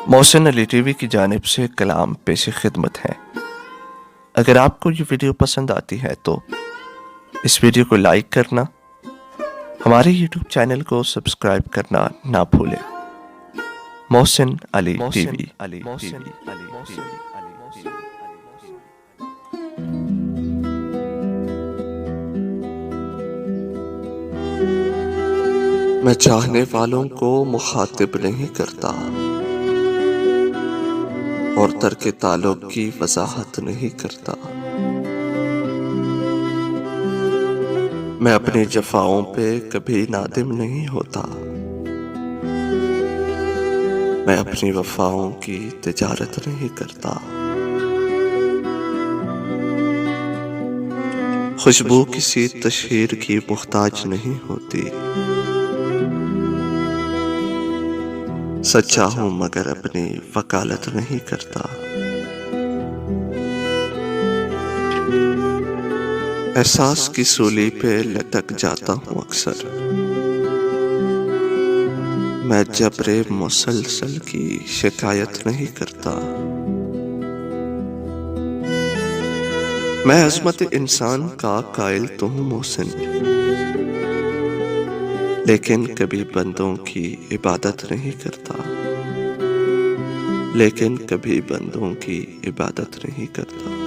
محسن علی T V کی جانب سے کلام پیش خدمت ہے۔ اگر آپ کو یہ ویڈیو پسند آتی ہے تو اس ویڈیو کو لائک کرنا، ہمارے یوٹیوب چینل کو سبسکرائب کرنا نہ بھولیں۔ محسن علی ٹی وی۔ میں چاہنے والوں کو مخاطب نہیں کرتا اور ترک تعلق کی وضاحت نہیں کرتا۔ میں اپنی جفاؤں پہ کبھی نادم نہیں ہوتا۔ میں اپنی وفاؤں کی تجارت نہیں کرتا۔ خوشبو کسی تشہیر کی محتاج نہیں ہوتی۔ سچا ہوں مگر اپنی وکالت نہیں کرتا۔ احساس کی سولی پہ لٹک جاتا ہوں اکثر۔ میں جبر مسلسل کی شکایت نہیں کرتا۔ میں عظمت انسان کا قائل تو ہوں محسن، لیکن کبھی بندوں کی عبادت نہیں کرتا۔ لیکن کبھی بندوں کی عبادت نہیں کرتا۔